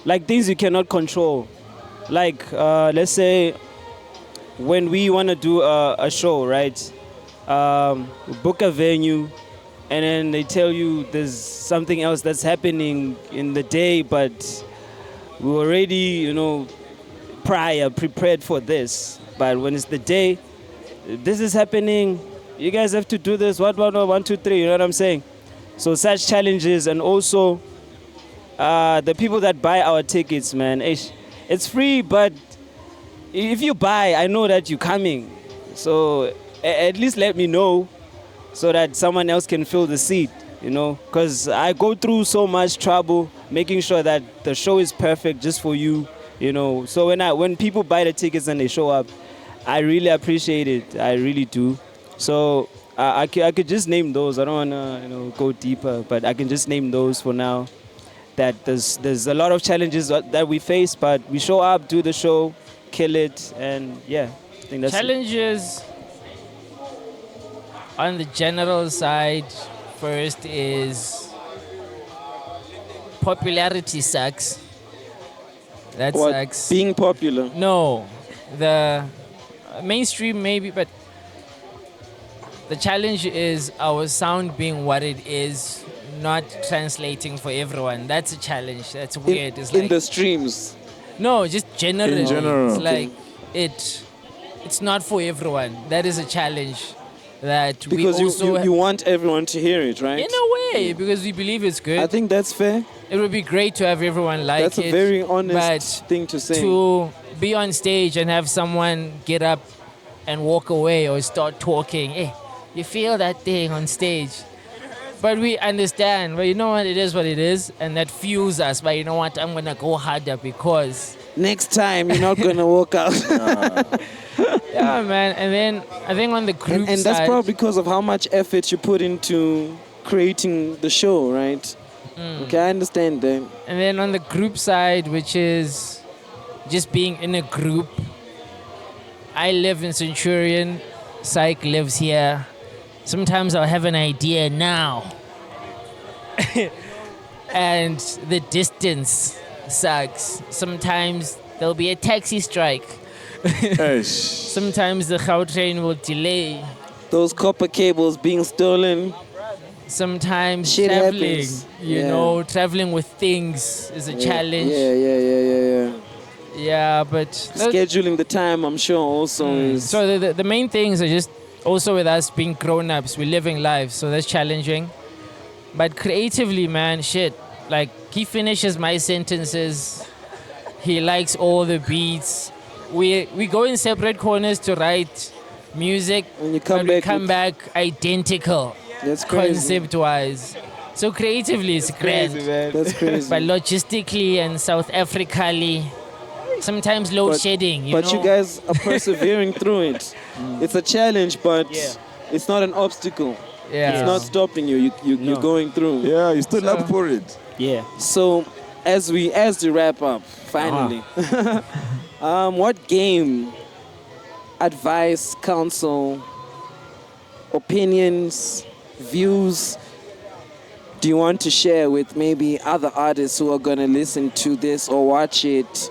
like things you cannot control. Like, let's say, when we want to do a show, right? Book a venue, and then they tell you there's something else that's happening in the day, but we already, prepared for this. But when it's the day, this is happening, you guys have to do this, what, 1, 2, 3, you know what I'm saying? So such challenges, and also the people that buy our tickets, man, it's free, but if you buy, I know that you're coming. So at least let me know so that someone else can fill the seat, because I go through so much trouble making sure that the show is perfect just for you, So when people buy the tickets and they show up, I really appreciate it. I really do. So I could just name those. I don't want to go deeper, but I can just name those for now. That there's a lot of challenges that we face, but we show up, do the show, kill it, and yeah, I think that's Challenges on the general side, first is popularity sucks. That What, sucks. being popular? No, the mainstream maybe, but the challenge is our sound being what it is, not translating for everyone. That's a challenge. That's weird. It's in like the streams. no, just generally. In general. It's like it's not for everyone. That is a challenge that Because we also you want everyone to hear it, right? in a way because we believe it's good. I think that's fair. It would be great to have everyone like That's it. a very honest but thing to say. to be on stage and have someone get up and walk away or start talking. Hey, you feel that thing on stage. But we understand, but you know what, it is what it is, and that fuels us. But you know what, I'm gonna go harder because Next time, you're not going to walk out. yeah, man. And then I think on the group and that's side, probably because of how much effort you put into creating the show, right? Okay, I understand that. and then on the group side, which is just being in a group. I live in Centurion, Psych lives here. Sometimes I'll have an idea now. And the distance sucks. Sometimes there'll be a taxi strike. Eish. Sometimes the Gautrain will delay. Those copper cables being stolen. Sometimes Shit traveling, happens. you Yeah. know, traveling with things is a challenge. Yeah. Yeah, but Scheduling the time, I'm sure, also is. so the main things are just also with us being grown-ups, we're living lives, so that's challenging. But creatively, man, shit, like he finishes my sentences, he likes all the beats. We go in separate corners to write music, When you come but we back come with- back identical, That's crazy. concept-wise. So creatively, it's grand. That's crazy. But logistically and South Africally, sometimes load But- shedding. But know? you guys are persevering through it. It's a challenge, but it's not an obstacle. yeah. It's not stopping you. You're going through. Yeah, you stood up So- for it. Yeah. So, as we wrap up, finally, what game, advice, counsel, opinions, views do you want to share with maybe other artists who are gonna listen to this or watch it,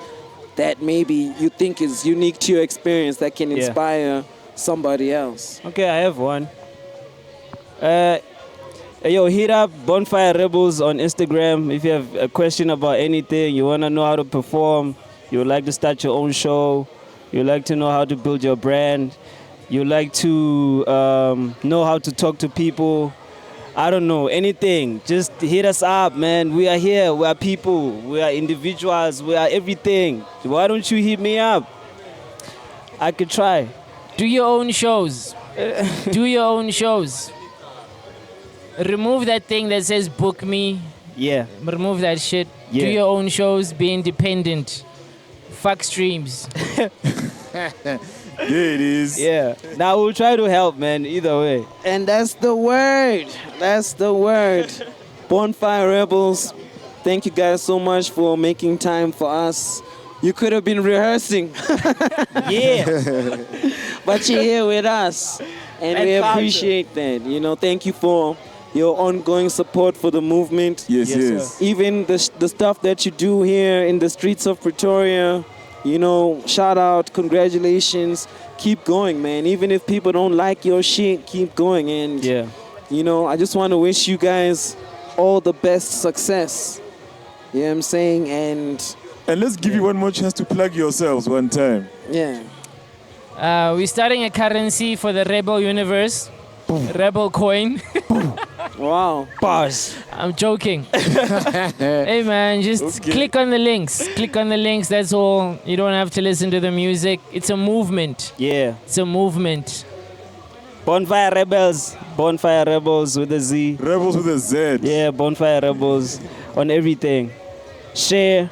that maybe you think is unique to your experience that can Yeah. inspire somebody else? Okay, I have one. Yo, hit up Born Fire Rebelz on Instagram if you have a question about anything, you want to know how to perform, you would like to start your own show, you would like to know how to build your brand, you would like to know how to talk to people. I don't know, anything. Just hit us up, man. We are here. We are people. We are individuals. We are everything. Why don't you hit me up? I could try. Do your own shows. Do your own shows. Remove that thing that says book me. Yeah. Remove that shit. Yeah. Do your own shows. Be independent. Fuck streams. There it is. Yeah. Now we'll try to help, man. Either way. And that's the word. That's the word. Born Fire Rebelz, thank you guys so much for making time for us. You could have been rehearsing, Yeah. but you're here with us. And And we culture. appreciate that. You know, thank you for your ongoing support for the movement. Yes, Yes, yes. sir. Even the stuff that you do here in the streets of Pretoria, you know, shout out, congratulations. Keep going, man. Even if people don't like your shit, keep going. And, Yeah. you know, I just want to wish you guys all the best success. You know what I'm saying? And, And let's give you one more chance to plug yourselves one time. yeah. We're starting a currency for the Rebel universe. Rebel coin. Wow. Bars. I'm joking. Hey man, just Okay. click on the links. Click on the links, that's all. You don't have to listen to the music. It's a movement. Yeah. It's a movement. Born Fire Rebelz. Born Fire Rebelz with a Z. Rebels with a Z. Yeah, Born Fire Rebelz on everything. Share.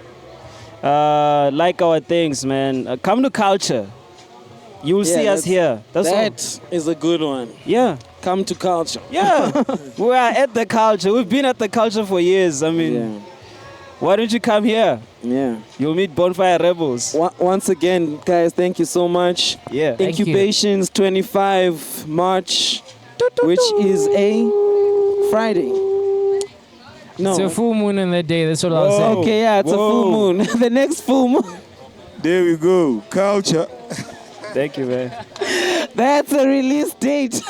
Like our things, man. Come to culture. You will Yeah, see us that's- here. That's all. That is a good one. Yeah. Come to culture. Yeah. We are at the culture. We've been at the culture for years. I mean, Yeah. why don't you come here? Yeah. You'll meet Bonfire Rebels. Once again, guys, thank you so much. Yeah. Thank you. Incubations 25 March, which is a Friday. No. It's a full moon in the day, that's all I'll say. Okay, yeah, it's a full Whoa. moon. The next full moon. There we go. Culture. Thank you, man. That's a release date.